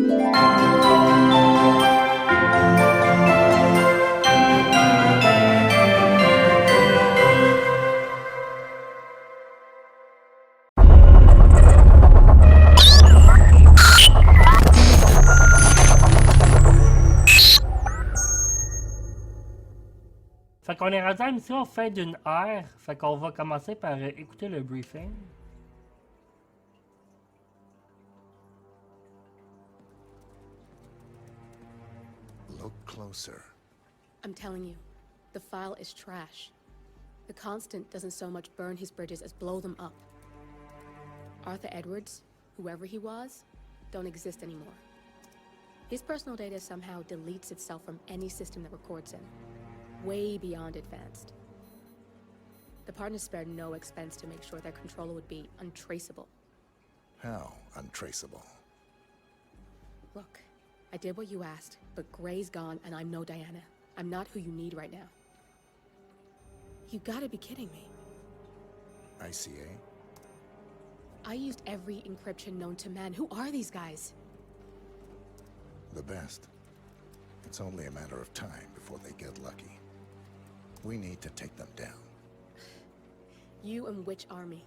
Fait qu'on est rendu à la mission fin d'une heure. Fait qu'on va commencer par écouter le briefing. Look closer. I'm telling you, the file is trash. The Constant doesn't so much burn his bridges as blow them up. Arthur Edwards, whoever he was, don't exist anymore. His personal data somehow deletes itself from any system that records him. Way beyond advanced. The partners spared no expense to make sure their controller would be untraceable. How untraceable? Look, I did what you asked, but Gray's gone and I'm no Diana. I'm not who you need right now. You gotta be kidding me. ICA? I used every encryption known to man. Who are these guys? The best. It's only a matter of time before they get lucky. We need to take them down. You and which army?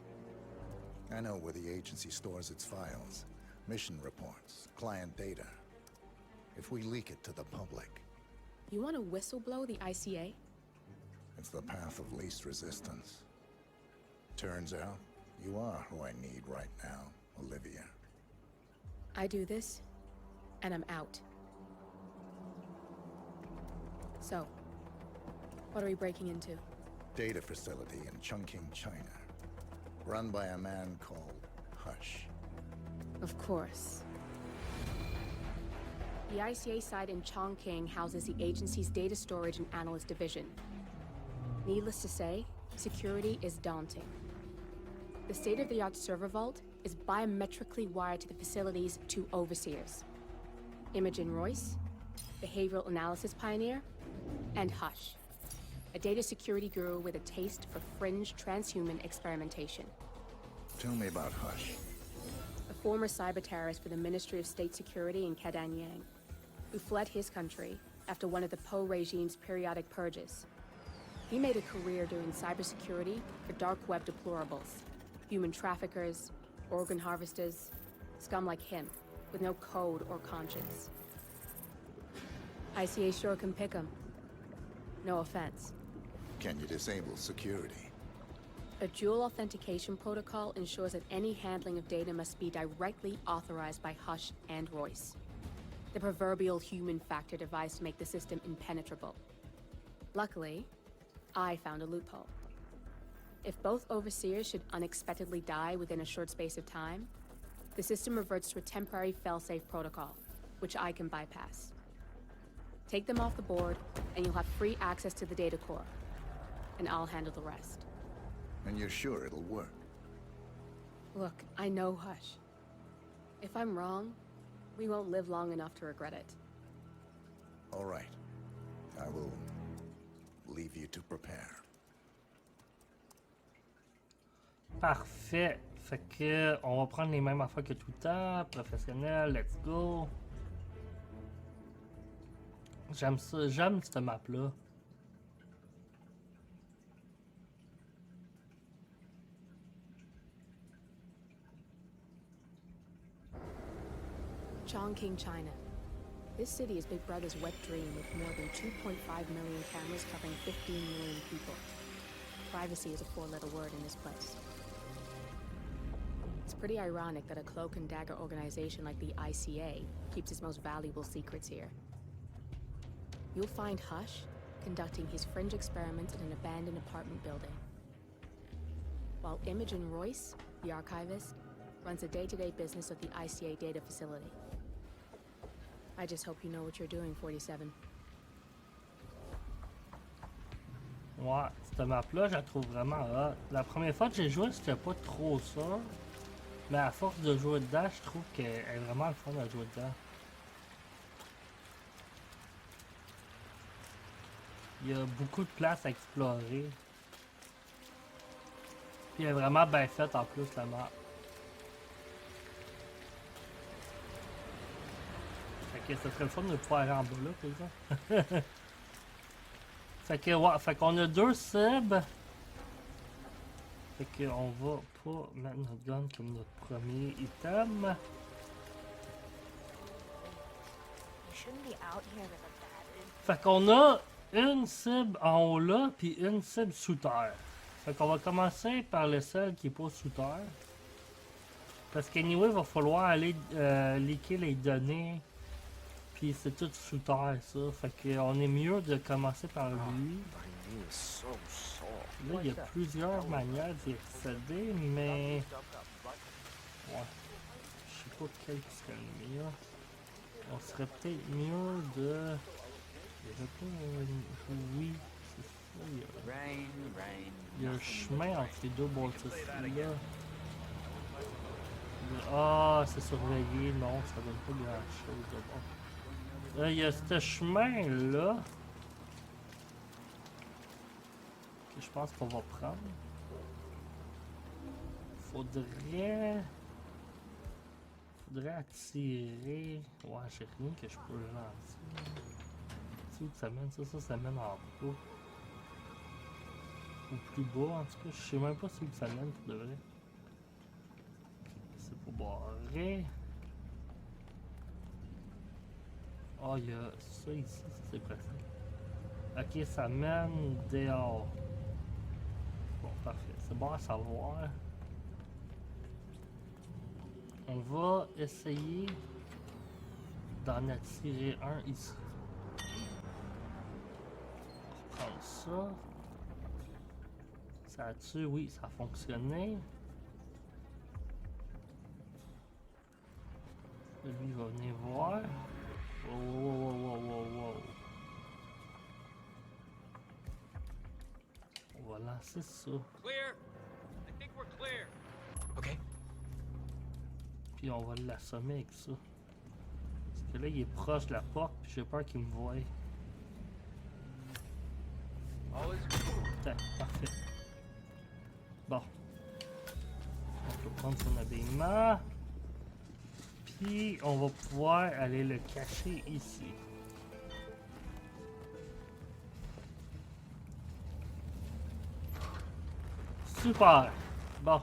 I know where the agency stores its files. Mission reports, client data. If we leak it to the public... You want to whistleblow the ICA? It's the path of least resistance. Turns out, you are who I need right now, Olivia. I do this, and I'm out. So, what are we breaking into? Data facility in Chongqing, China. Run by a man called Hush. Of course. The ICA site in Chongqing houses the agency's data storage and analyst division. Needless to say, security is daunting. The state-of-the-art server vault is biometrically wired to the facility's two overseers. Imogen Royce, behavioral analysis pioneer, and Hush, a data security guru with a taste for fringe transhuman experimentation. Tell me about Hush. A former cyber terrorist for the Ministry of State Security in Kadanyang, who fled his country after one of the Po regime's periodic purges. He made a career doing cybersecurity for dark web deplorables, human traffickers, organ harvesters, scum like him, with no code or conscience. ICA sure can pick 'em. No offense. Can you disable security? A dual authentication protocol ensures that any handling of data must be directly authorized by Hush and Royce. The proverbial human factor device to make the system impenetrable. Luckily, I found a loophole. If both overseers should unexpectedly die within a short space of time, the system reverts to a temporary fail-safe protocol, which I can bypass. Take them off the board, and you'll have free access to the data core. And I'll handle the rest. And you're sure it'll work? Look, I know Hush. If I'm wrong, we won't live long enough to regret it. All right. I will leave you to prepare. Parfait. Fait que on va prendre les mêmes affaires que tout le temps. Professionnel, let's go. J'aime ça, j'aime cette map-là. Chongqing, China. This city is Big Brother's wet dream with more than 2.5 million cameras covering 15 million people. Privacy is a four-letter word in this place. It's pretty ironic that a cloak and dagger organization like the ICA keeps its most valuable secrets here. You'll find Hush conducting his fringe experiments in an abandoned apartment building, while Imogen Royce, the archivist, runs the day-to-day business of the ICA data facility. I just hope you know what you're doing, 47. Ouais, cette map-là, je la trouve vraiment hot. La première fois que j'ai joué, c'était pas trop ça. Mais à force de jouer dedans, je trouve qu'elle est vraiment le fun de jouer dedans. Il y a beaucoup de place à explorer. Puis elle est vraiment bien faite en plus, la map. que ça serait le fun de pouvoir aller en bas là, par exemple. Fait que, ouais, fait qu'on a 2 cibles. Fait qu'on va pas mettre notre gun comme notre premier item. You shouldn't be out here with a bad. Fait qu'on a une cible en haut là, puis une cible sous terre. Fait qu'on va commencer par le seul qui est pas sous terre. Parce qu'anyway, il va falloir aller leaker les données. Puis c'est tout sous terre ça. Fait qu'on est mieux de commencer par lui. My knee is so sore. Là, il y a plusieurs manières d'y accéder, mais... Ouais. Je sais pas quel qui serait le mieux. On serait peut-être mieux de... Il y avait pas... Oui, c'est ça. Il y a un chemin entre les deux bâtisses-là. Ah, c'est surveillé. Non, ça donne pas grand-chose de bon. Il y a ce chemin-là. Que je pense qu'on va prendre. Faudrait attirer... Ouais, j'ai rien que je peux lancer. C'est où que ça mène? Ça mène en bas. Ou plus bas, en tout cas. Je sais même pas si où que ça mène pour de vrai. C'est pour barrer. Ah, il y a ça ici, ça c'est pratique. Ok, ça mène dehors. Bon, parfait. C'est bon à savoir. On va essayer d'en attirer un ici. On va prendre ça. Ça a tué, oui, ça a fonctionné. Lui va venir voir. Wow. On va lancer ça. Clear. I think we're clear. Okay. Puis on va l'assommer avec ça. Parce que là, il est proche de la porte, puis j'ai peur qu'il me voie. All is cool. Tac, parfait. Bon. On peut prendre son habillement. Puis on va pouvoir aller le cacher ici. Super! Bon.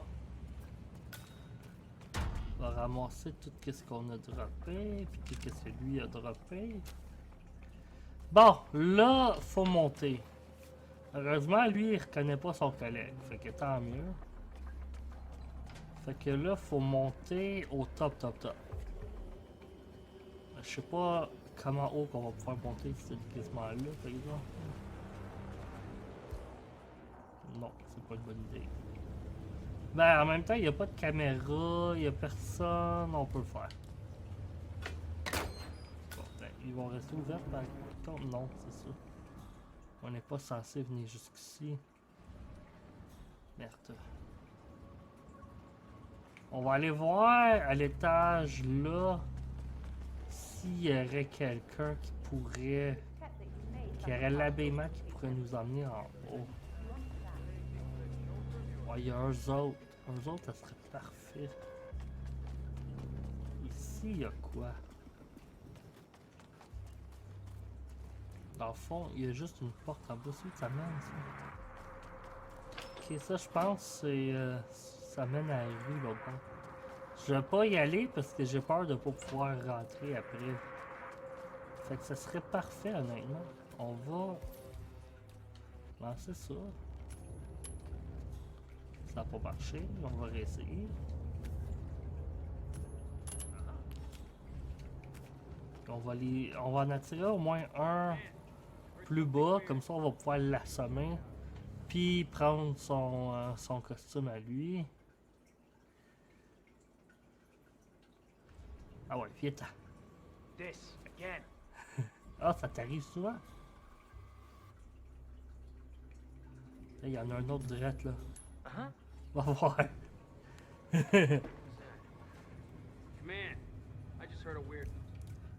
On va ramasser tout ce qu'on a droppé, puis tout ce que lui a droppé. Bon, là, faut monter. Heureusement, lui, il reconnaît pas son collègue, fait que tant mieux. Fait que là, faut monter au top. Je sais pas comment haut qu'on va pouvoir monter cet équipement-là, par exemple. Non, c'est pas une bonne idée. Ben, en même temps, il n'y a pas de caméra, il n'y a personne, on peut le faire. Bon, ben, ils vont rester ouverts par contre, non, c'est ça. On n'est pas censé venir jusqu'ici. Merde. On va aller voir à l'étage là s'il y aurait quelqu'un qui pourrait... qui aurait l'habillement qui pourrait nous emmener en haut. Ouais, il y a eux autres. Eux autres, ça serait parfait. Ici, il y a quoi? Dans le fond, il y a juste une porte en bas. C'est où ça mène, ça? Ok, ça, je pense, c'est... ça mène à la rue, l'autre bord. Je vais pas y aller parce que j'ai peur de pas pouvoir rentrer après. Fait que ça serait parfait, honnêtement. On va... lancer ça. Ça n'a pas marché, on va réessayer. On va en attirer au moins un plus bas, comme ça on va pouvoir l'assommer. Puis prendre son costume à lui. Ah ouais, viens-t'en. This again. Ah, ça t'arrive souvent? Là, il y en a un autre direct là. Uh-huh. Va voir. Command. I just heard a weird.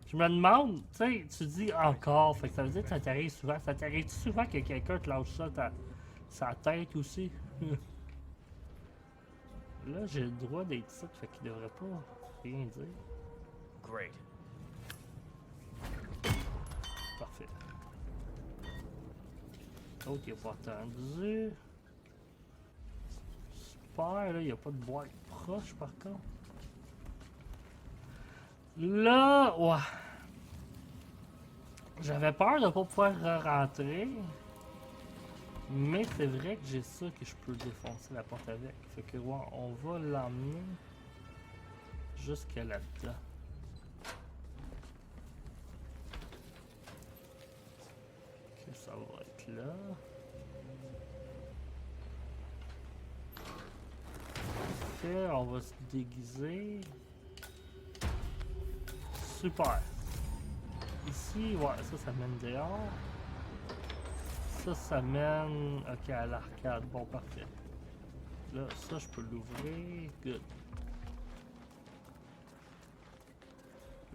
Je me demande, tu sais, tu dis encore, fait que ça veut dire que ça t'arrive souvent. Ça t'arrive souvent que quelqu'un te lâche ça sa tête aussi? Là, j'ai le droit d'être ici, fait qu'il devrait pas rien dire. Great. L'autre, il a pas attendu. Super, là, il n'y a pas de boîte proche par contre. Là, ouais. J'avais peur de ne pas pouvoir rentrer. Mais c'est vrai que j'ai ça que je peux défoncer la porte avec. Fait que ouais, on va l'emmener jusqu'à là-dedans. Ok, ça va être là. Ok, on va se déguiser. Super. Ici, ouais, ça mène dehors. Ça mène, ok, à l'arcade. Bon, parfait. Là, ça, je peux l'ouvrir. Good.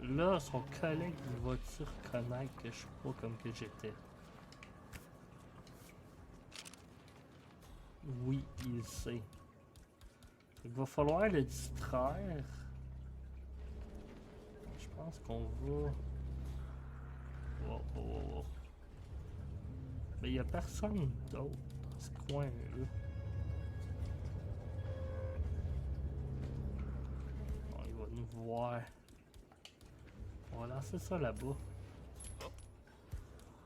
Là, son collègue, il va-tu reconnaître que je suis pas comme que j'étais? Oui, il le sait. Il va falloir le distraire. Je pense qu'on va... Oh. Mais il n'y a personne d'autre dans ce coin-là. Bon, il va nous voir. On va lancer ça là-bas.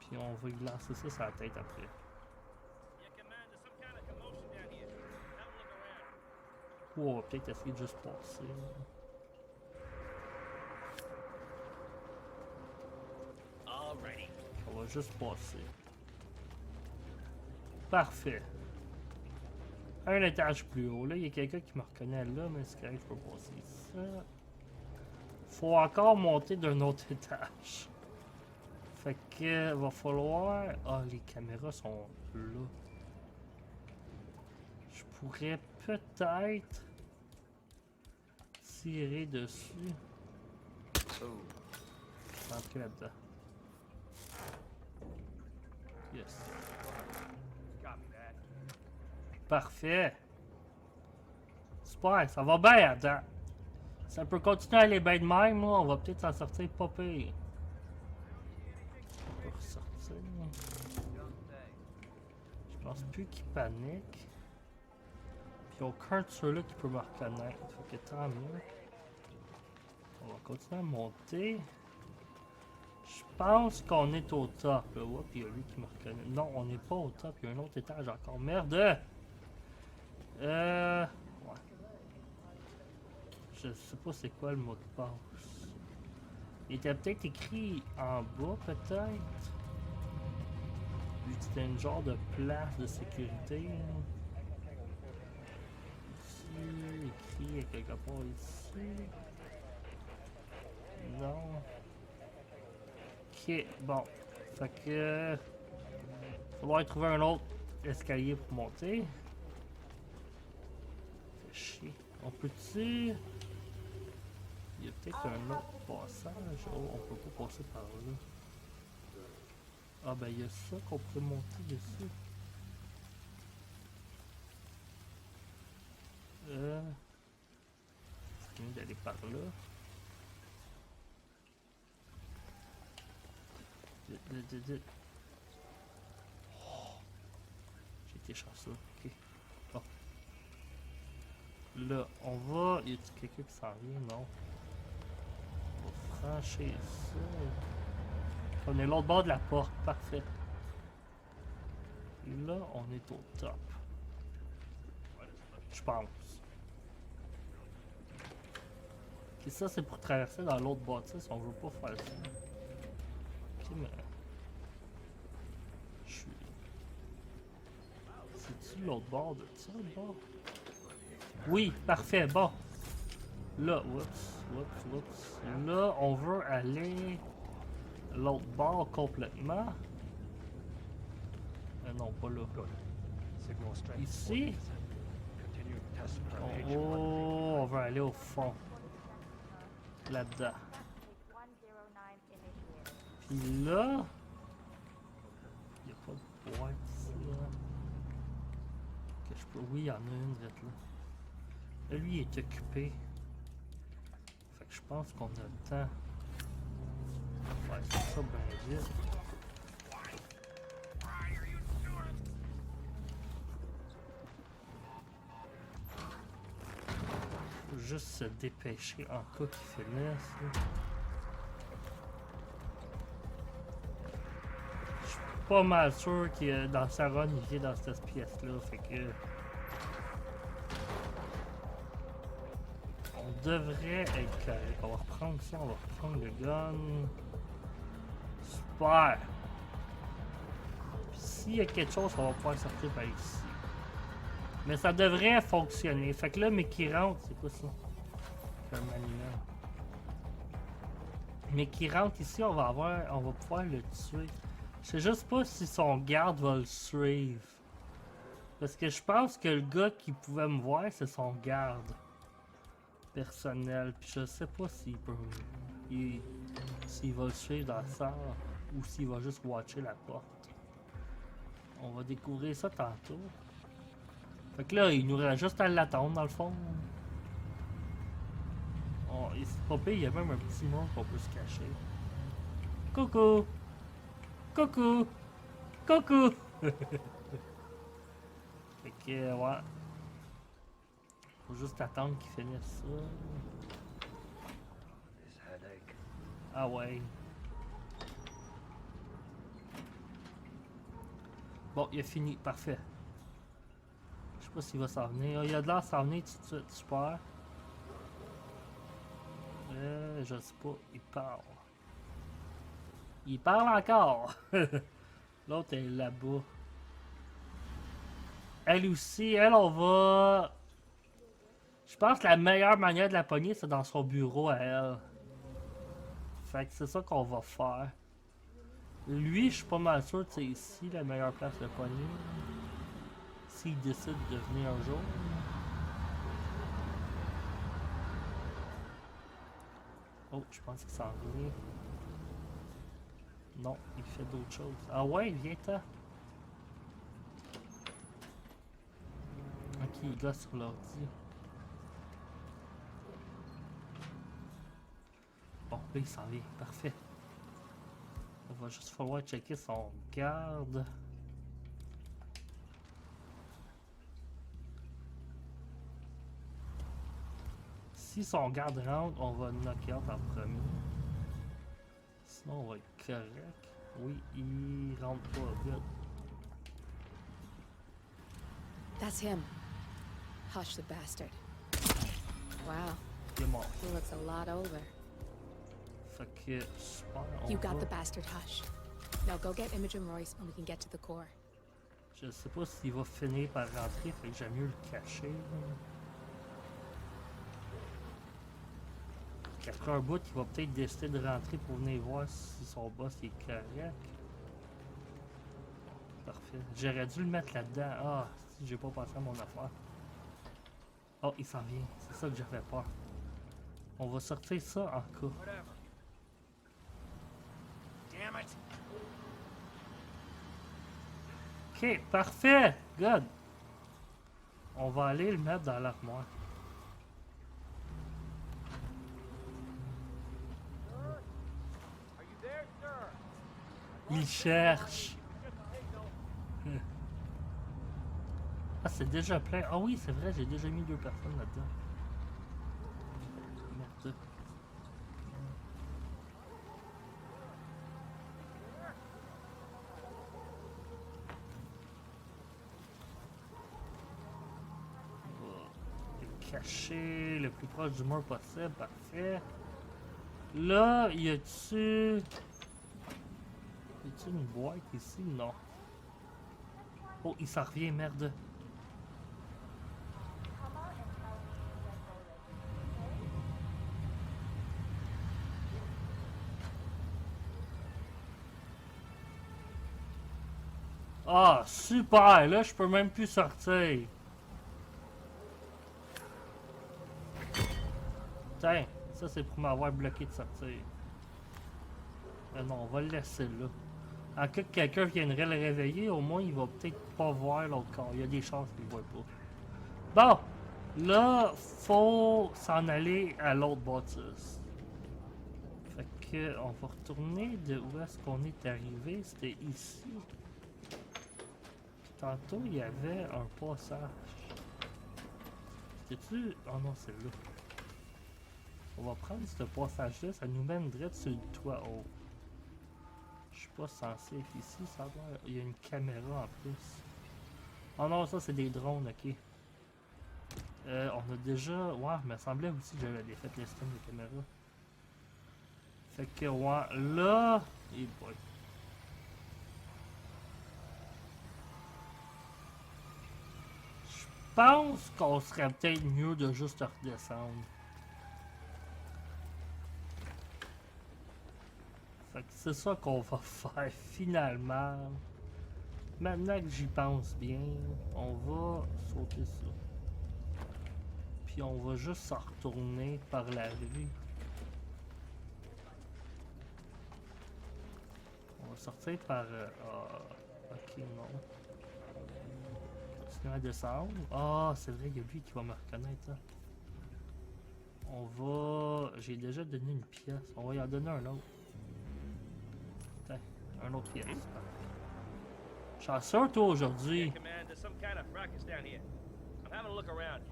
Puis on va lui lancer ça sur la tête après. Ou on va peut-être essayer de juste passer. On va juste passer. Parfait. Un étage plus haut. Là, il y a quelqu'un qui me reconnaît là, mais c'est correct, je peux passer ça. Faut encore monter d'un autre étage. Fait que va falloir... Ah, les caméras sont là. Je pourrais peut-être tirer dessus. Rentrer là-dedans. Yes. Parfait. Super, ça va bien, attends. Ça peut continuer à aller bien de même, là. On va peut-être s'en sortir pas pire. On peut ressortir. Je pense plus qu'il panique. Puis aucun de ceux-là qui peut me reconnaître. Fait que tant mieux. On va continuer à monter. Je pense qu'on est au top, là. Ouais, puis il y a lui qui me reconnaît. Non, on n'est pas au top. Il y a un autre étage encore. Merde! Ouais. Je sais pas c'est quoi le mot de passe. Il était peut-être écrit en bas, peut-être. Vu que c'était une genre de place de sécurité. Ici, écrit quelque part ici. Non. Ok, bon. Fait que... il va falloir trouver un autre escalier pour monter. Fait chier. On peut-tu... il y a peut-être un autre passage. Oh, on peut pas passer par là. Ah ben il y a ça qu'on peut monter dessus. C'est mieux d'aller par là. Vite. Oh, j'ai été chanceux. Ok. Bon. Là, on va... y a-t-il quelqu'un qui s'en vient? Non. On va franchir ça. On est l'autre bord de la porte. Parfait. Là, on est au top. Je pense. Et ça, c'est pour traverser dans l'autre bâtisse. On veut pas faire ça. Ok, mais... je suis... c'est-tu l'autre bord de ça, le bord? Oui, parfait, bon. Là, oups. Là, on veut aller l'autre bord complètement. Non, pas là. Ici. Oh, on va aller au fond. Là-dedans. Puis là... il n'y a pas de boîte ici, là. Que je peux... oui, il y en a une, direct là. Là, lui, il est occupé. Fait que je pense qu'on a le temps de faire ça bien vite. juste se dépêcher en cas qu'il finisse. Là. Je suis pas mal sûr que dans sa run, il vient dans cette pièce-là. Fait que. On devrait être correct. On va reprendre ça, on va reprendre le gun. Super! Puis s'il y a quelque chose, on va pouvoir sortir par ici. Mais ça devrait fonctionner. Fait que là, mais qui rentre, c'est quoi ça? C'est un animal. Mais qui rentre ici, on va pouvoir le tuer. Je sais juste pas si son garde va le suivre. Parce que je pense que le gars qui pouvait me voir, c'est son garde personnel. Puis je sais pas s'il peut. S'il va le suivre dans ça ou s'il va juste watcher la porte. On va découvrir ça tantôt. Fait que là, il nous reste juste à l'attendre dans le fond. Oh, et c'est pas pire, il y a même un petit monde qu'on peut se cacher. Coucou! Coucou! Coucou! Fait que, ouais. Faut juste attendre qu'il finisse ça. This headache. Ah ouais. Bon, il a fini. Parfait. Je sais pas s'il va s'en venir. Il a de l'air s'en venir tout de suite. Super. Je sais pas. Il parle. Il parle encore. L'autre est là-bas. Elle aussi. Elle, on va... Je pense que la meilleure manière de la pogner, c'est dans son bureau à elle. Fait que c'est ça qu'on va faire. Lui, je suis pas mal sûr que c'est ici la meilleure place de pogner. S'il décide de venir un jour. Oh, je pense qu'il s'en vient. Non, il fait d'autres choses. Ah ouais, viens-t'en. Ok, il gosse sur l'ordi. Bon, là, il s'en vient. Parfait. Il va juste falloir checker son garde. Si son garde rentre, on va knock out en premier. Sinon, on va être correct. Oui, il rentre pas vite. That's him. Hush the bastard. Wow, Il est mort. he looks a lot older. Fait que, super, on You got va- the bastard Hush. Now go get Imogen Royce and we can get to the core. Je sais pas s'il va finir par rentrer, fait que j'aime mieux le cacher. Après un bout, il va peut-être décider de rentrer pour venir voir si son boss est correct. Parfait. J'aurais dû le mettre là-dedans. Ah, si j'ai pas pensé à mon affaire. Oh, il s'en vient. C'est ça que j'avais peur. On va sortir ça en cas. Whatever. Damn it! Ok, parfait. Good. On va aller le mettre dans l'armoire. Are you there, sir? Il cherche. Ah, c'est déjà plein. Ah oui, c'est vrai, j'ai déjà mis 2 personnes là-dedans. Merde. On va le cacher le plus proche du mur possible. Parfait. Là, y a-tu... Y a-tu une boîte ici? Non. Oh, il s'en revient, merde. Ah, super! Là, je peux même plus sortir. Tiens, ça c'est pour m'avoir bloqué de sortir. Non, on va le laisser là. En cas que quelqu'un viendrait le réveiller, au moins il va peut-être pas voir l'autre corps. Il y a des chances qu'il ne voit pas. Bon, là, faut s'en aller à l'autre bâtisse. Fait que on va retourner de où est-ce qu'on est arrivé. C'était ici. Tantôt, il y avait un passage. C'était-tu... Oh non, c'est là. On va prendre ce passage-là, ça nous mène direct sur le toit. Oh. Je suis pas censé être ici, ça va. Il y a une caméra en plus. Oh non, ça c'est des drones, ok. On a déjà... Ouais, il me semblait aussi que j'avais fait le système de caméra. Fait que, ouais, là... Et boy. Je pense qu'on serait peut-être mieux de juste redescendre. Fait que c'est ça qu'on va faire finalement. Maintenant que j'y pense bien, on va sauter ça. Puis on va juste s'en retourner par la rue. On va sortir par... ok, non. Continuer à descendre. Ah, c'est vrai, il y a lui qui va me reconnaître. Là. On va... J'ai déjà donné une pièce. On va y en donner un autre. Putain, un autre pièce. Chasseur, toi, aujourd'hui. Yeah, Command, there's some kind of fracas down here. I'm having a look around.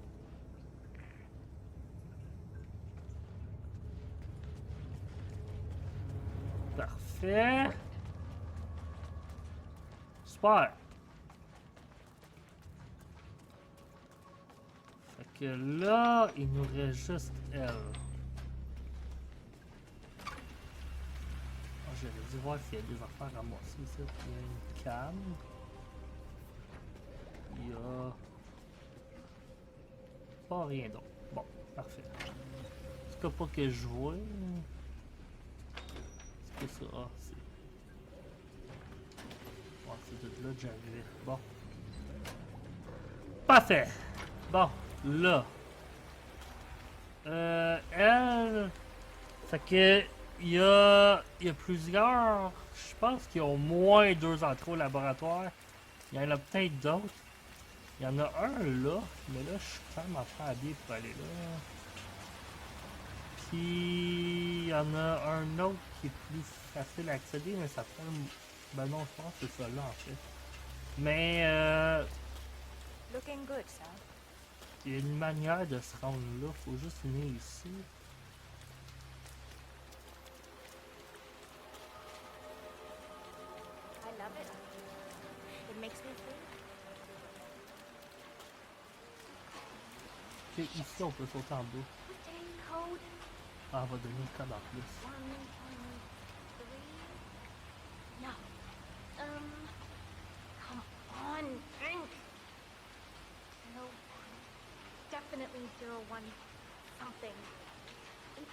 Parfait. Super. Fait que là, il nous reste juste elle. Oh, j'aurais dû voir s'il y a des affaires à moi ici. Il y a une canne. Il y a... pas rien d'autre. Bon, parfait. En tout cas, pas que je vois. C'est ça, ah, c'est... Ouais, c'est de là que j'avais. Bon. Parfait! Bon, là. Elle... Fait que... Il y a plusieurs... Je pense qu'il y a au moins 2 entrées au laboratoire. Il y en a peut-être d'autres. Il y en a un là. Mais là, je suis quand même en train habillé pour aller là. Puis il y en a un autre qui est plus facile à accéder, mais ça prend... Ben non, je pense que c'est ça là en fait. Mais Looking good, sir. il y a une manière de se rendre là, faut juste venir ici. I love it. It makes me think. Ok, ici on peut sauter en bas. We're getting code. Ah, on va donner le code en plus. 1, 2, 3. No. Come on, think. No. Definitely 01 something. 18?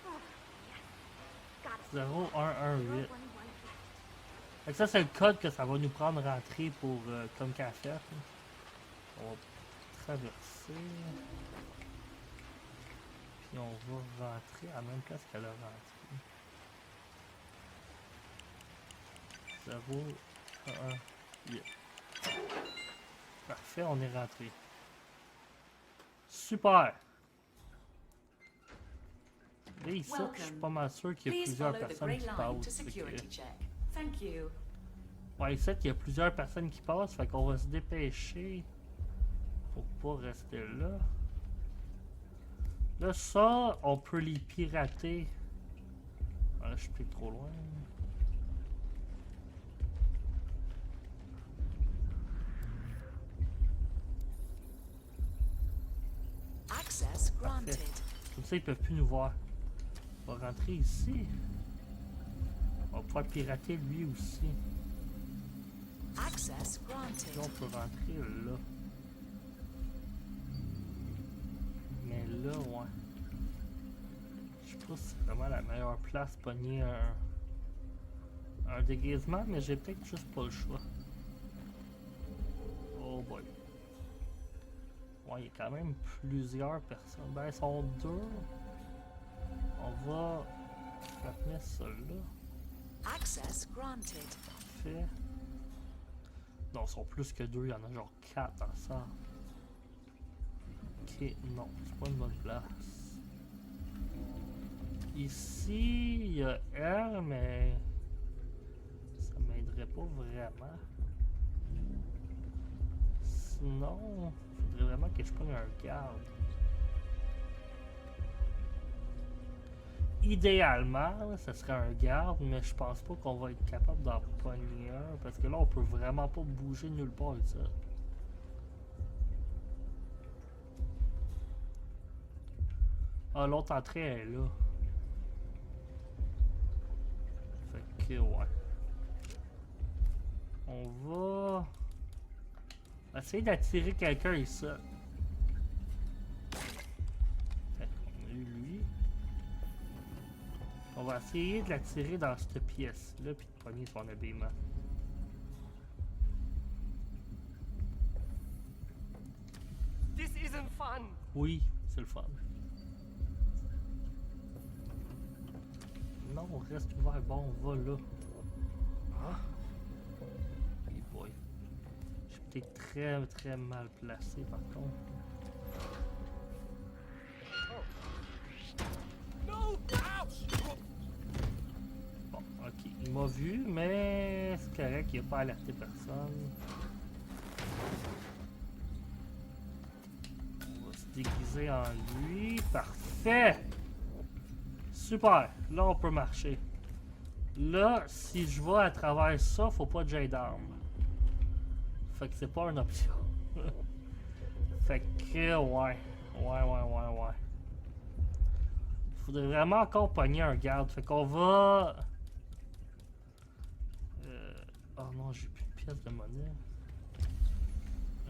Oh, yes. Got it. 0118. 0118. Fait que ça c'est le code que ça va nous prendre rentrer pour comme café. On va traverser. Puis on va rentrer à la même place qu'elle a rentré. 0118. Parfait, on est rentré. Super! Là ici, je suis pas mal sûr qu'il y a Please plusieurs follow the personnes grey qui line passent. to Fait que- security check. Thank you. Ouais, ici, il y a plusieurs personnes qui passent, fait qu'on va se dépêcher pour pas rester là. Là, ça, on peut les pirater. Ah, je suis plus trop loin. Access granted. Comme ça, ils peuvent plus nous voir. On va rentrer ici. On va pouvoir pirater lui aussi. Access granted. Là, on peut rentrer là. Mais là, ouais. Je sais pas si c'est vraiment la meilleure place pour pogner un déguisement, mais j'ai peut-être juste pas le choix. Oh boy. Ouais, il y a quand même plusieurs personnes. Ben, ils sont 2. On va mettre ça là. Access granted. Parfait. Non, ils sont plus que 2. Il y en a genre 4 ensemble. Ok, non, c'est pas une bonne place. Ici, il y a elle, mais ça m'aiderait pas vraiment. sinon, faudrait vraiment que je prenne un garde. Idéalement, là, ce serait un garde, mais je pense pas qu'on va être capable d'en pogner un parce que là, on peut vraiment pas bouger nulle part avec ça. Ah, l'autre entrée est là. Fait que, ouais. On va essayer d'attirer quelqu'un ici. Fait qu'on a eu lui. On va essayer de l'attirer dans cette pièce-là puis de pogner son habillement. This isn't fun. Oui, c'est le fun. Non, on reste ouvert. Bon, on va là. Hey boy. Je suis peut-être très mal placé par contre. No! Ouch! Bon, ok. Il m'a vu, mais c'est correct, il n'a pas alerté personne. On va se déguiser en lui. Parfait! Super! Là, on peut marcher. Là, si je vais à travers ça, faut pas que j'aille d'armes. Fait que c'est pas une option. Fait que, ouais. Ouais. Faudrait vraiment encore pogner un garde. Fait qu'on va... Oh non, j'ai plus de pièces de monnaie.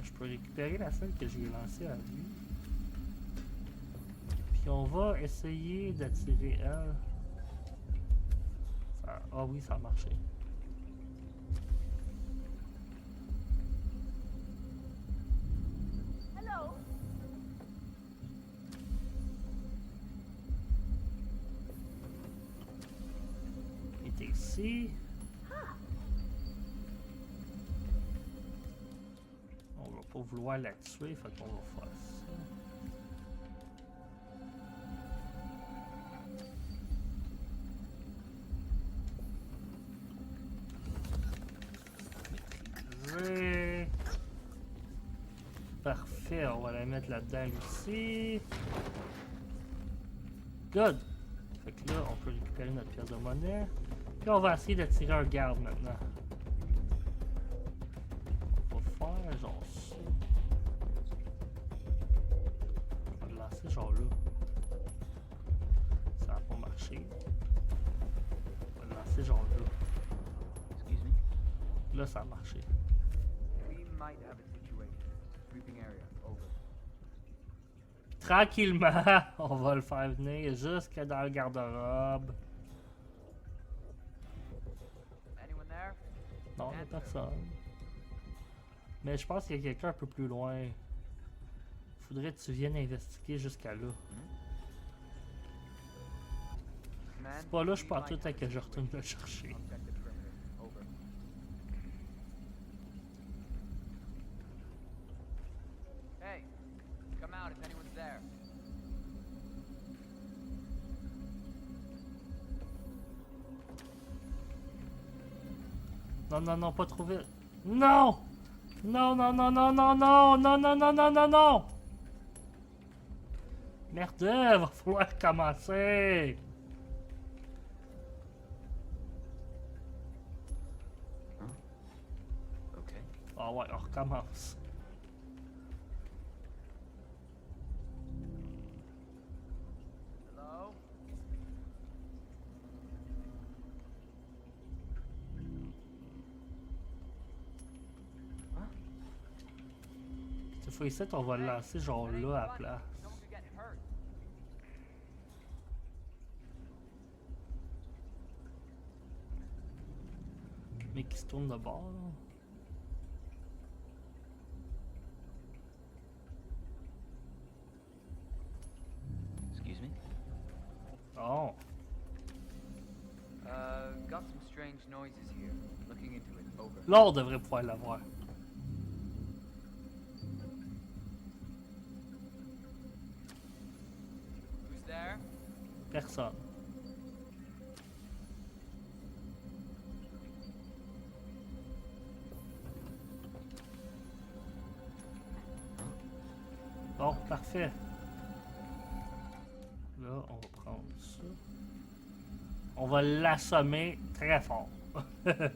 Je peux récupérer la seule que j'ai lancée à lui. Puis on va essayer d'attirer elle. Ah oui, ça a marché. Hello. Il était ici. On va pas vouloir la tuer, fait qu'on va faire ça. Maîtriser. Parfait, on va la mettre là-dedans aussi. Good! Fait que là, on peut récupérer notre pièce de monnaie. Puis on va essayer d'attirer un garde maintenant. On va faire genre ça. On va le lancer genre là. Ça n'a pas marché. On va le lancer genre là. Excuse me? Là, ça a marché. We might have a situation. Sweeping area. Over. Tranquillement, on va le faire venir jusque dans le garde-robe. Anyone there? Non, il n'y a personne. Mais je pense qu'il y a quelqu'un un peu plus loin. Faudrait que tu viennes investiguer jusqu'à là. C'est pas là, je pense tout à que je retourne le chercher. Hey, come out if anyone's there. Non, non, non, pas trop vite. Non! Non, non, non, non, non, non, non, non, non, non, non, non! Merde, va falloir recommencer! Okay. Ah ouais, on recommence. Hello? Cette fois ici, on va le lancer genre là à la place. Someone could get hurt. Mais qui se tourne de bord, là. Excuse me? Oh! Got some strange noises here. Looking into it. Over. Là, on devrait pouvoir l'avoir. Who's there? Personne. Bon, parfait. Là, on va prendre ça. On va l'assommer très fort. Il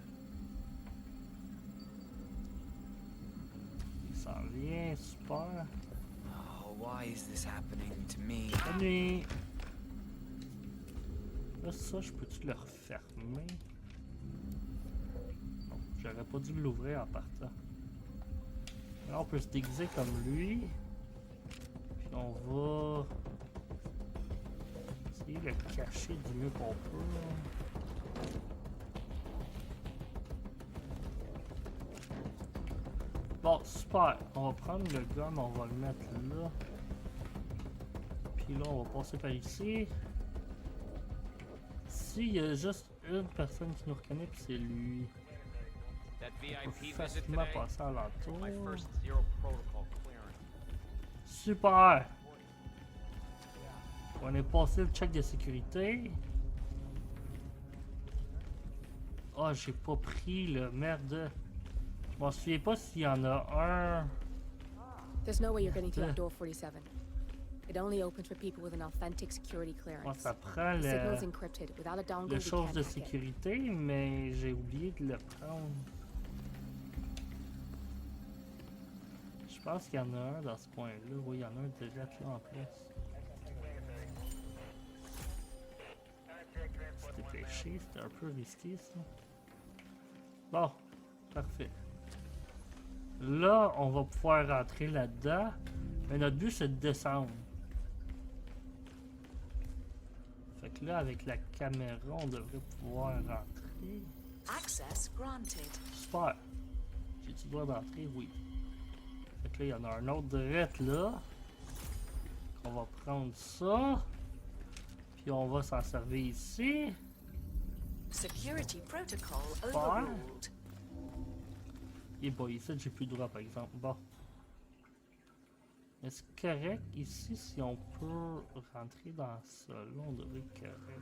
s'en vient, super. Oh, why is this happening to me? Bonne nuit. Là, ça, je peux-tu le refermer? Non, j'aurais pas dû l'ouvrir en partant. Là, on peut se déguiser comme lui. Puis on va essayer de le cacher du mieux qu'on peut. Bon, super. On va prendre le gun, on va le mettre là. Puis là, on va passer par ici. Ici, il y a juste une personne qui nous reconnaît, puis c'est lui. That On peut VIP visit facilement today. passer à l'entour. My first zero protocol clearance. Super! On est passé le check de sécurité. Ah, j'ai pas pris le merde. Je m'en souviens pas s'il y en a un. There's no way you're getting through door 47. It only opens for people with an authentic security Moi, clearance. ça prend The signal's le, encrypted. Without a dongle, le we chose can't de hack it. sécurité, mais j'ai oublié de le prendre. Je pense qu'il y en a un dans ce point-là. Oui, il y en a un direct là en plus. C'était péché, c'était un peu risqué ça. Bon, parfait. Là, on va pouvoir rentrer là-dedans. Mais notre but, c'est de descendre. Fait que là, avec la caméra, on devrait pouvoir rentrer. Access granted. Super. J'ai-tu le droit d'entrer? Oui. Fait que là, il y en a un autre direct là. On va prendre ça. Puis on va s'en servir ici. Security protocol overruled. Et bon, ici, j'ai plus le droit, par exemple. Bon. Est-ce correct ici, si on peut rentrer dans ça? Là, on devrait être correct.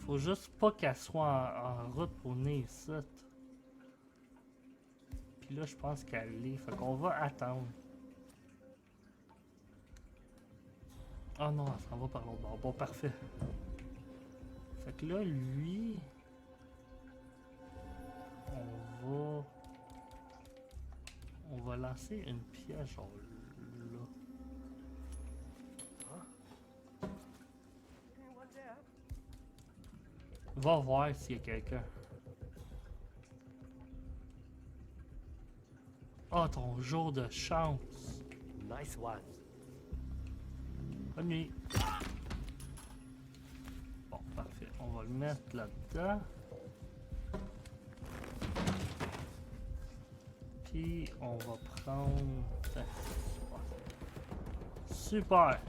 Faut juste pas qu'elle soit en route pour venir ici. Puis là, je pense qu'elle est. Fait qu'on va attendre. Ah non, elle s'en va par l'autre bord. Bon, parfait. Fait que là, lui... On va lancer une pièce genre là. Va voir s'il y a quelqu'un. Oh, ton jour de chance. Nice one. Bonne nuit. Bon, parfait. On va le mettre là-dedans. Puis, on va prendre... Super!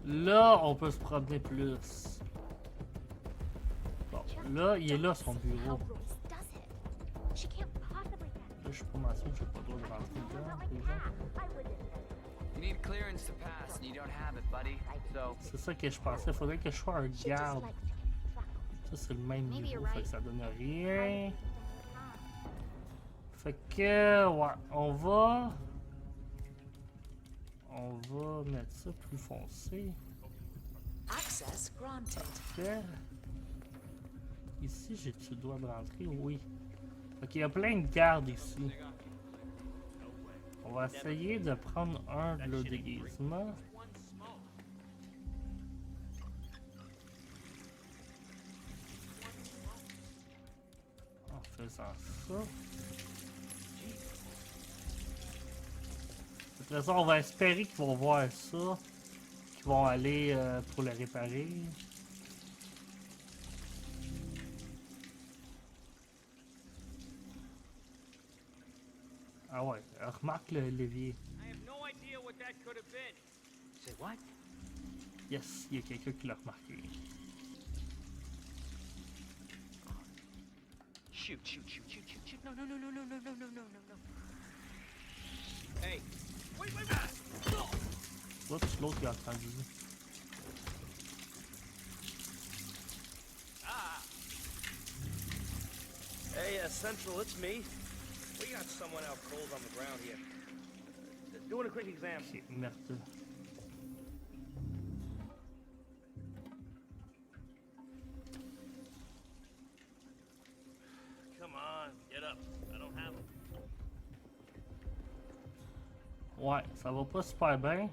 Là, on peut se promener plus. Bon, là, il est là, son bureau. Là, je suis pas mal sûr que j'ai pas le droit de rentrer dedans, déjà. You need clearance to pass, and you don't have it, buddy. So, C'est ça que je pensais. Faudrait que je sois un garde. Ça, c'est le même niveau, fait que ça donne rien. Fait que, ouais, on va mettre ça plus foncé. Access granted. Fait. Ici, j'ai-tu le droit de rentrer? Oui. Fait qu'il y a plein de gardes ici. On va essayer de prendre un de leurs déguisements. En faisant ça. De toute façon, on va espérer qu'ils vont voir ça. Qu'ils vont aller pour le réparer. Ah ouais, remarque le levier. I have no idea what that could have been. Say what? Yes, il y a quelqu'un qui l'a remarqué. Shoot, shoot, shoot, shoot, shoot, shoot. No, no, no, no, no, no, no, no, no, no, no. Hey, wait, wait, wait! Oups, l'autre il a entendu. Hey, Central, it's me. We got someone out cold on the ground here. Doing a quick exam. Ok, merde. Come on, get up. I don't have them. Ouais, ça va pas super bien.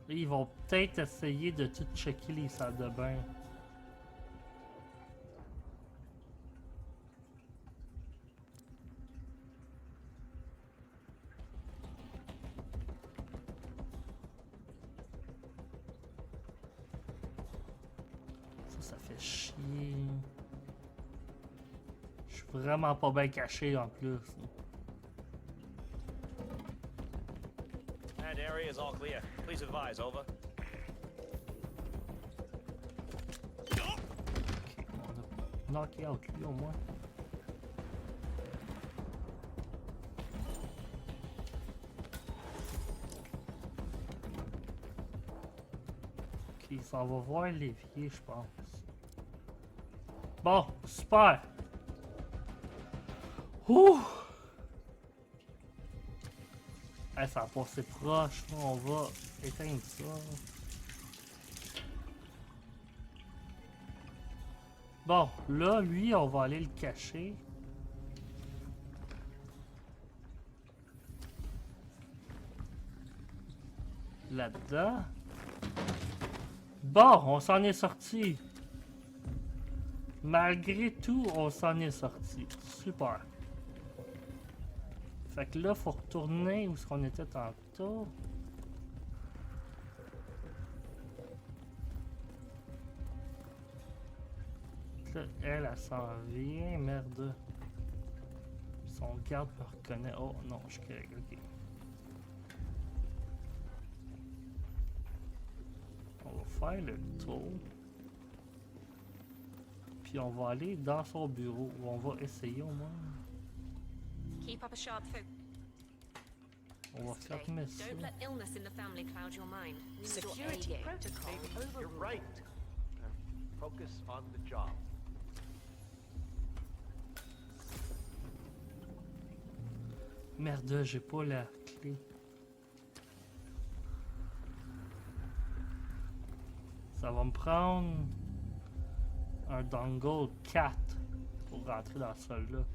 Là, ils vont peut-être essayer de tout checker les salles de bain. Ça fait chier. Je suis vraiment pas bien caché en plus. That area is all clear. Please advise, over. Ok, on a knocké out lui au moins. Ok, ça va voir l'évier, je pense. Bon, super! Ouh! Hey, ça a passé proche, là, on va éteindre ça. Bon, là, lui, on va aller le cacher. Là-dedans. Bon, on s'en est sorti. Malgré tout, on s'en est sorti. Super. Fait que là, faut retourner où est-ce qu'on était tantôt. Là, elle s'en vient, merde. Son garde me reconnaît. Oh non, je suis correct, ok. On va faire le tour. Puis on va aller dans son bureau. Ou on va essayer au moins. Keep up a sharp focus. On va fermer ça. Don't let illness in the family cloud your mind. We need your A Security game. protocol You're overruled. right. Focus on the job. Merde, j'ai pas la clé. Ça va me prendre un dongle 4 pour rentrer dans celui-là.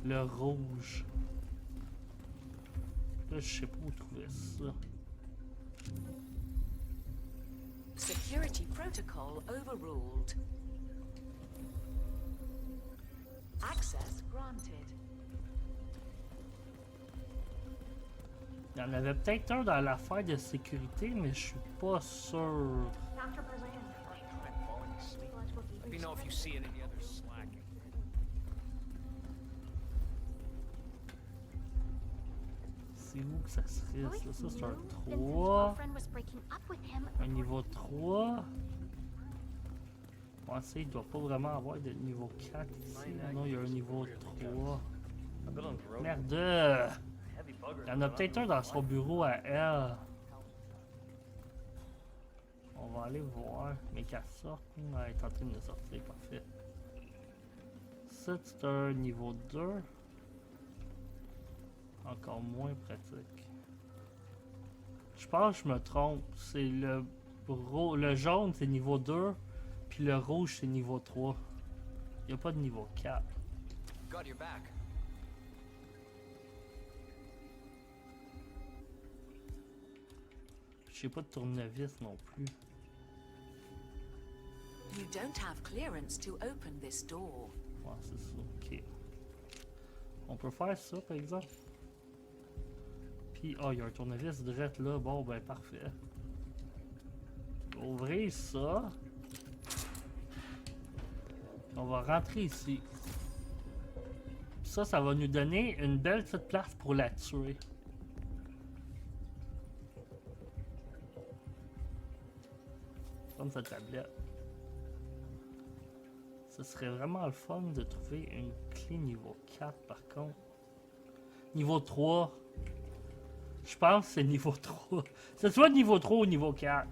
Le rouge. Là, je sais pas où trouver ça. Security protocol overruled. Access granted. Il y en avait peut-être un dans l'affaire de sécurité, mais je suis pas sûr. Dr. Berlin, I'm falling asleep. biological Let me debrief know if you see any others slacking. C'est où que ça serait Lloyd ça? Ça, c'est knew un Vincent's 3. girlfriend was breaking up with him Un niveau 3. Bon, ça, il doit pas vraiment avoir de niveau 4 ici. Non, il y a un niveau 3. I've been on the road. Merde! Heavy buggers. Il y en a peut-être un dans son bureau à elle. On va aller voir. Mais qu'elle sorte. Elle est en train de sortir, parfait. Ça, c'est un niveau 2. Encore moins pratique. Je pense que je me trompe. C'est le jaune, c'est niveau 2. Puis le rouge, c'est niveau 3. Il n'y a pas de niveau 4. Got your back. Je sais pas de tournevis non plus. You don't have clearance to open this door. Ouais, c'est ça. Ok. On peut faire ça, par exemple. Puis, oh, il y a un tournevis direct là. Bon, ben, parfait. Ouvrir ça. On va rentrer ici. Ça va nous donner une belle petite place pour la tuer. Comme sa tablette. Ce serait vraiment le fun de trouver une clé niveau 4 par contre. Niveau 3. Je pense que c'est niveau 3. C'est soit niveau 3 ou niveau 4.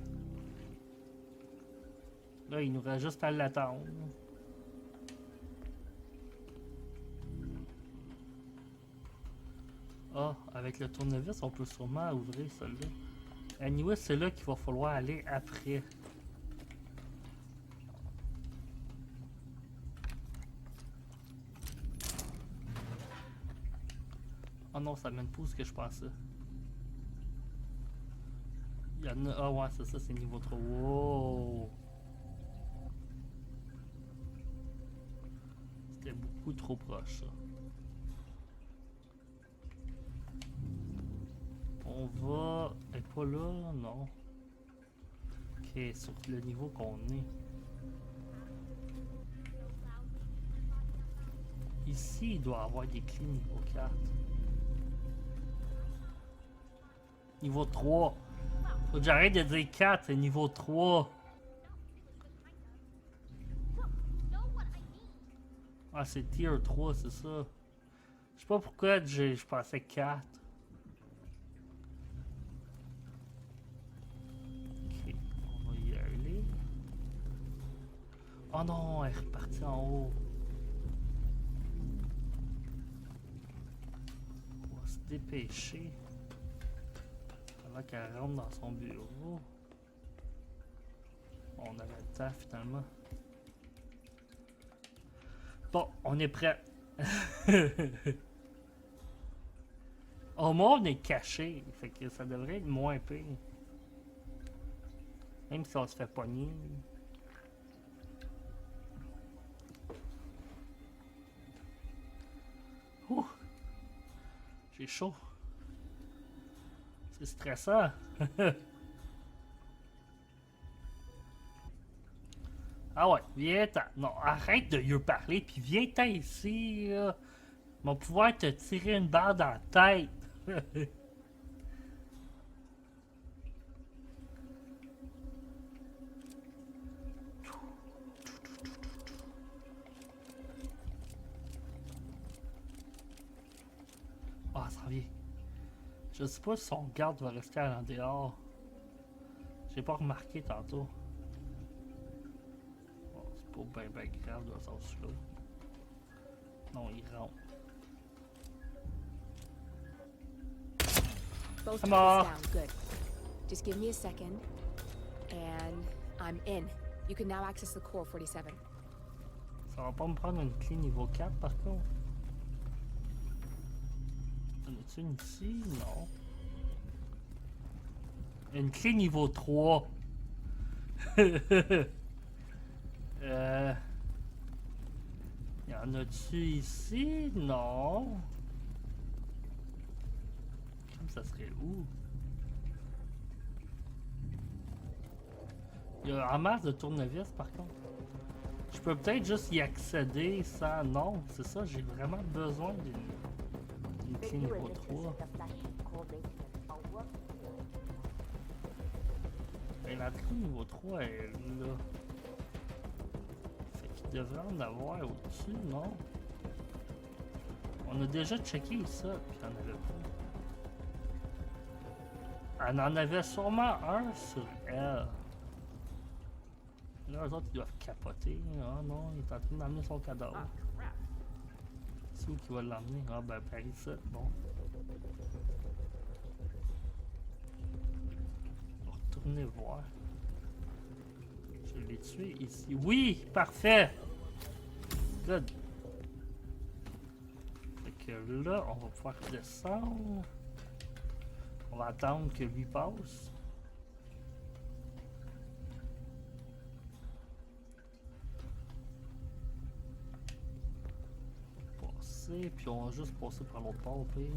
Là, il nous reste juste à l'attendre. Ah, avec le tournevis, on peut sûrement ouvrir celui-là. Anyway, c'est là qu'il va falloir aller après. Oh non, ça mène pas où ce que je pensais. Il y en a... Ah ouais, c'est ça, c'est niveau 3. Wow! C'était beaucoup trop proche, ça. On va... Elle est pas là, non. Ok, sur le niveau qu'on est. Ici, il doit y avoir des clés niveau 4. Niveau 3. Faut que j'arrête de dire 4, c'est niveau 3. Ah, c'est tier 3, c'est ça. Je sais pas pourquoi je pensais 4. Ok, on va y aller. Oh non, elle est repartie en haut. On va se dépêcher. Avant qu'elle rentre dans son bureau. On avait le temps finalement. Bon, on est prêt. Au moins, on est caché. Fait que ça devrait être moins pire. Même si on se fait pogner. Ouh! J'ai chaud. C'est stressant. Ah ouais, viens-t'en. Non, arrête de lui parler, puis viens-t'en ici, là. On va pouvoir te tirer une barre dans la tête. Ah, ça vient. Je sais pas si son garde va rester à l'intérieur. J'ai pas remarqué tantôt. Bon, c'est pas bien grave de ça là. Non, il rentre. Both Come hands on. down. Good. Just give me a second, and I'm in. You can now access the core 47. Ça va pas me prendre une clé niveau 4 par contre. En a-tu une ici? Non. Une clé niveau 3. Y en a-tu ici? Non. Ça serait où? Il y a en masse de tournevis par contre. Je peux peut-être juste y accéder sans... Non, c'est ça, j'ai vraiment besoin d'une clé niveau 3. Et la clé niveau 3 est là. Fait qu'il devrait en avoir au-dessus, non? On a déjà checké ça, puis il n'y en avait pas. Elle en avait sûrement un sur elle. Là, eux autres, ils doivent capoter. Ah non, il est en train d'amener son cadavre. C'est où qu'il va l'emmener? Ah ben, par ici, bon. On va retourner voir. Je l'ai tué ici. Oui! Parfait! Good. Fait que là, on va pouvoir descendre. On va attendre que lui passe. Passer, puis on va juste passer par l'autre bord. Puis...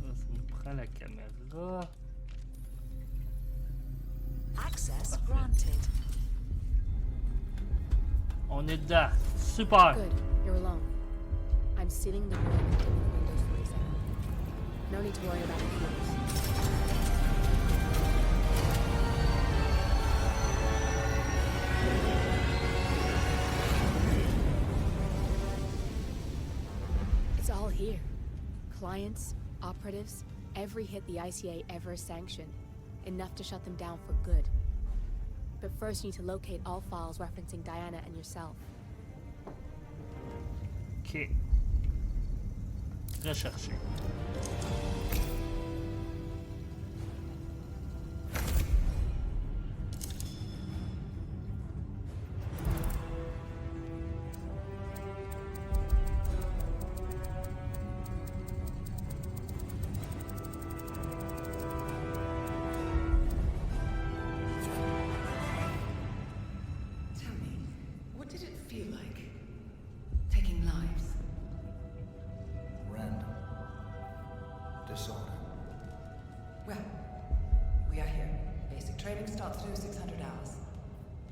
Là, ça nous prend la caméra. Access granted. On est dedans. Super! Good. You're alone. I'm sealing the room and Windows 47. No need to worry about intruders. It's all here. Clients, operatives, every hit the ICA ever sanctioned. Enough to shut them down for good. But first you need to locate all files referencing Diana and yourself. Ok. rechercher. Tell me, what did it feel like? Taking lives? Random. Disorder. Well, we are here. Basic training starts through 600 hours.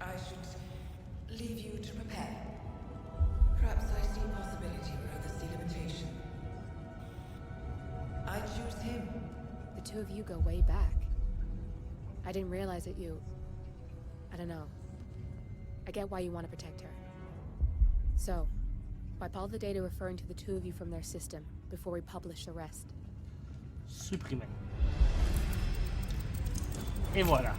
I should leave you to prepare. Perhaps I see possibility where others see limitation. I choose him. The two of you go way back. I didn't realize that you... I don't know. I get why you want to protect her. So, wipe all the data referring to the two of you from their system before we publish the rest. Supprimer. Et voilà.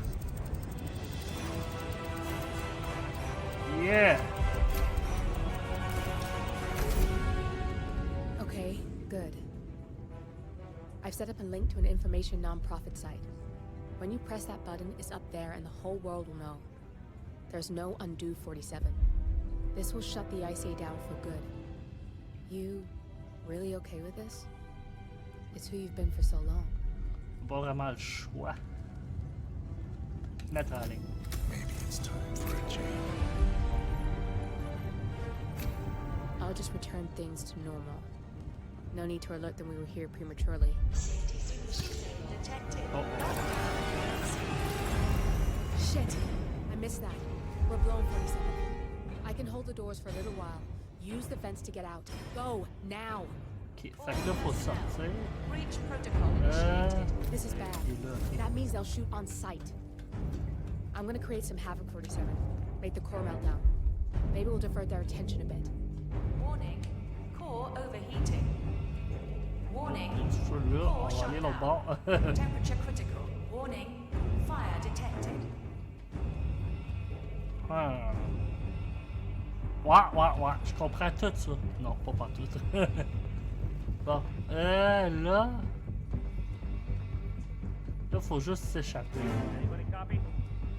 Yeah! Okay, good. I've set up a link to an information non-profit site. When you press that button, it's up there and the whole world will know. There's no undo 47. This will shut the ICA down for good. You really okay with this? It's who you've been for so long. Pas vraiment le choix. Mettre en ligne. Maybe it's time for a change. I'll just return things to normal. No need to alert them we were here prematurely. Oh. Shit! I missed that. We're blown 47. I can hold the doors for a little while. Use the vents to get out. Go, now! Ok, fait que là, faut sortir. Breach protocol initiated. This is bad. Il est là. That means they'll shoot on sight. I'm gonna create some havoc 47. Make the core melt down. Maybe we'll divert their attention a bit. Warning, core overheating. Warning, Du feu là, on core va shut aller l'autre down. bord. Temperature critical. Warning, fire detected. Ah. Ouais, je comprends tout ça. Non, pas tout. Bon, là... Là, faut juste s'échapper. Anybody copy?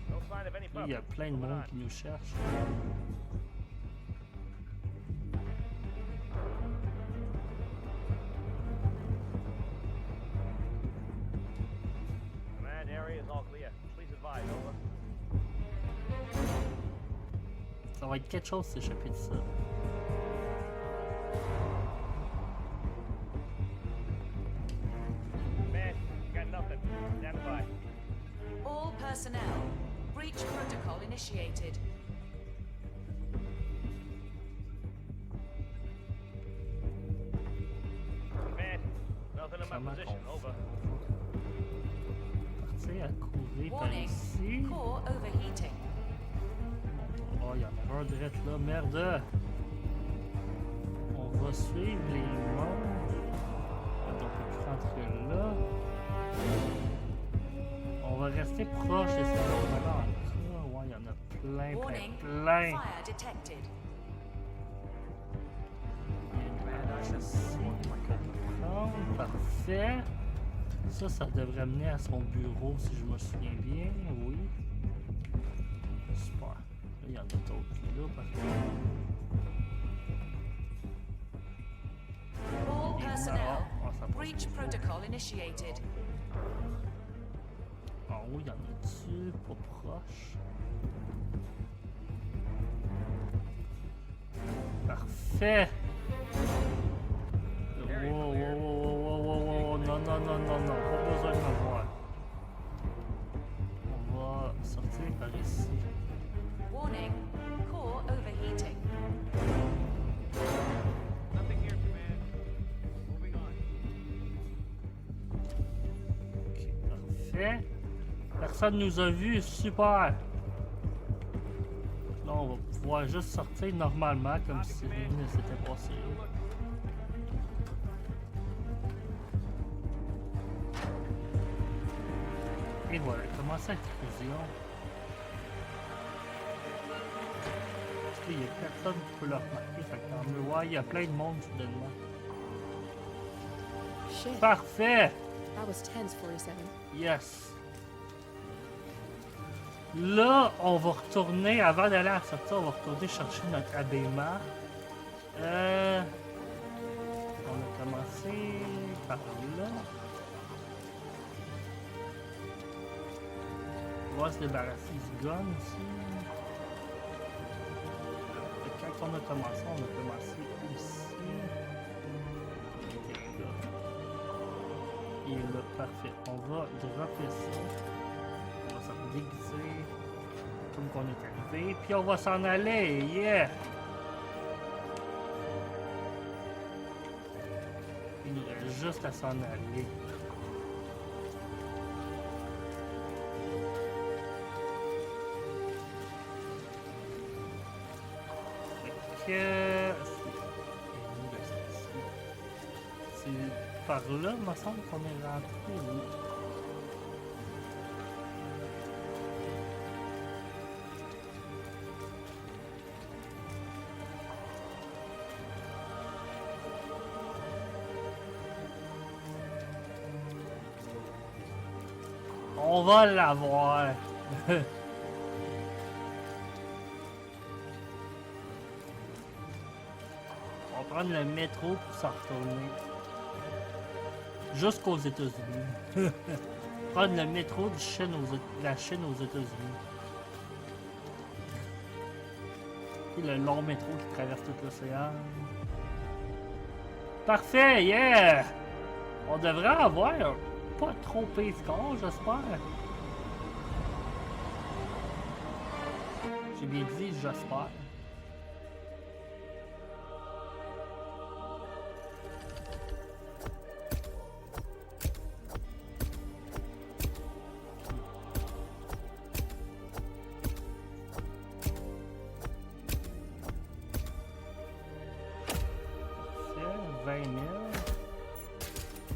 No sign of any Il y a puppets. plein de Moving monde on. qui nous cherche. Command area is all clear. Please advise, over. Ça va être quelque chose s'échapper de ça. Man, got nothing. Stand by. All personnel, breach protocol initiated. Man, nothing in my Comment position, qu'on over. Partir à courir par Warning, ici. core overheating. Oh, il y en a un direct là. Merde! On va suivre les mondes. On peut plus rentrer là. On va rester proche de ces mondes-là encore. Ouais, il y en a Warning, plein. fire detected. Parfait. Ça devrait mener à son bureau si je me souviens bien. Oui. Super. Là, il y en a d'autres là. Parce que... All personnel, on s'approche breach du bureau. protocol initiated. En haut, il y en a-tu pas proche? Parfait! Wow, non, pas besoin de me voir. On va sortir par ici. Warning, core overheating. Nothing here, command. Moving on. Ok, parfait. Personne nous a vus, super! Là, on va pouvoir juste sortir normalement, comme si rien ne s'était passé. Et voilà, comment ça intrusion? Parce qu'il y a personne qui peut le remarquer, fait que tant mieux. Ouais, il y a plein de monde soudainement. shit. Parfait! That was tense, 47. Yes. Là, on va retourner, avant d'aller à la sortie, on va retourner chercher notre habillement. On a commencé par là. On va se débarrasser du gun aussi. Quand on a commencé ici. Il est là, parfait. On va dropper ça. On va s'en déguiser comme qu'on est arrivé. Puis on va s'en aller. Yeah! Il nous reste juste à s'en aller. C'est par là, il me semble qu'on est rentré. Oui. On va l'avoir. On va prendre le métro pour s'en retourner. Jusqu'aux États-Unis. Prendre le métro de la Chine aux États-Unis. Puis le long métro qui traverse tout l'océan. Parfait, yeah! On devrait avoir pas trop pire score, j'espère. J'ai bien dit, j'espère.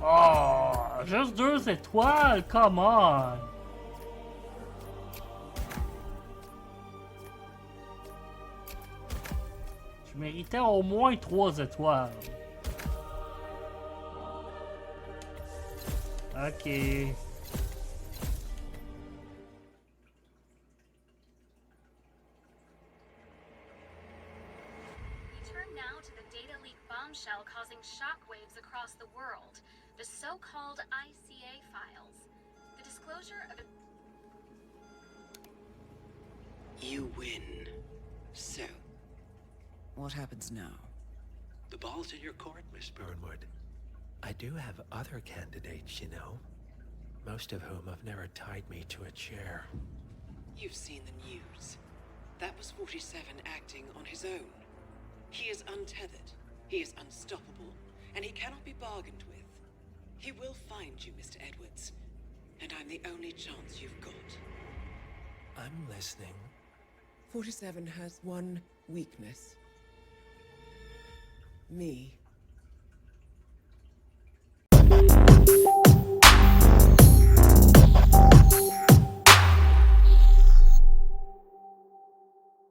Oh, juste 2 étoiles, come on! Je méritais au moins 3 étoiles. Ok. Bombshell causing shockwaves across the world. The so-called ICA files. The disclosure of... You win. So, What happens now? the ball's in your court, Miss Burnwood. I do have other candidates, you know. Most of whom have never tied me to a chair. You've seen the news. That was 47 acting on his own. He is untethered. He is unstoppable, and he cannot be bargained with. He will find you, Mr. Edwards, and I'm the only chance you've got. I'm listening. 47 has one weakness. Me.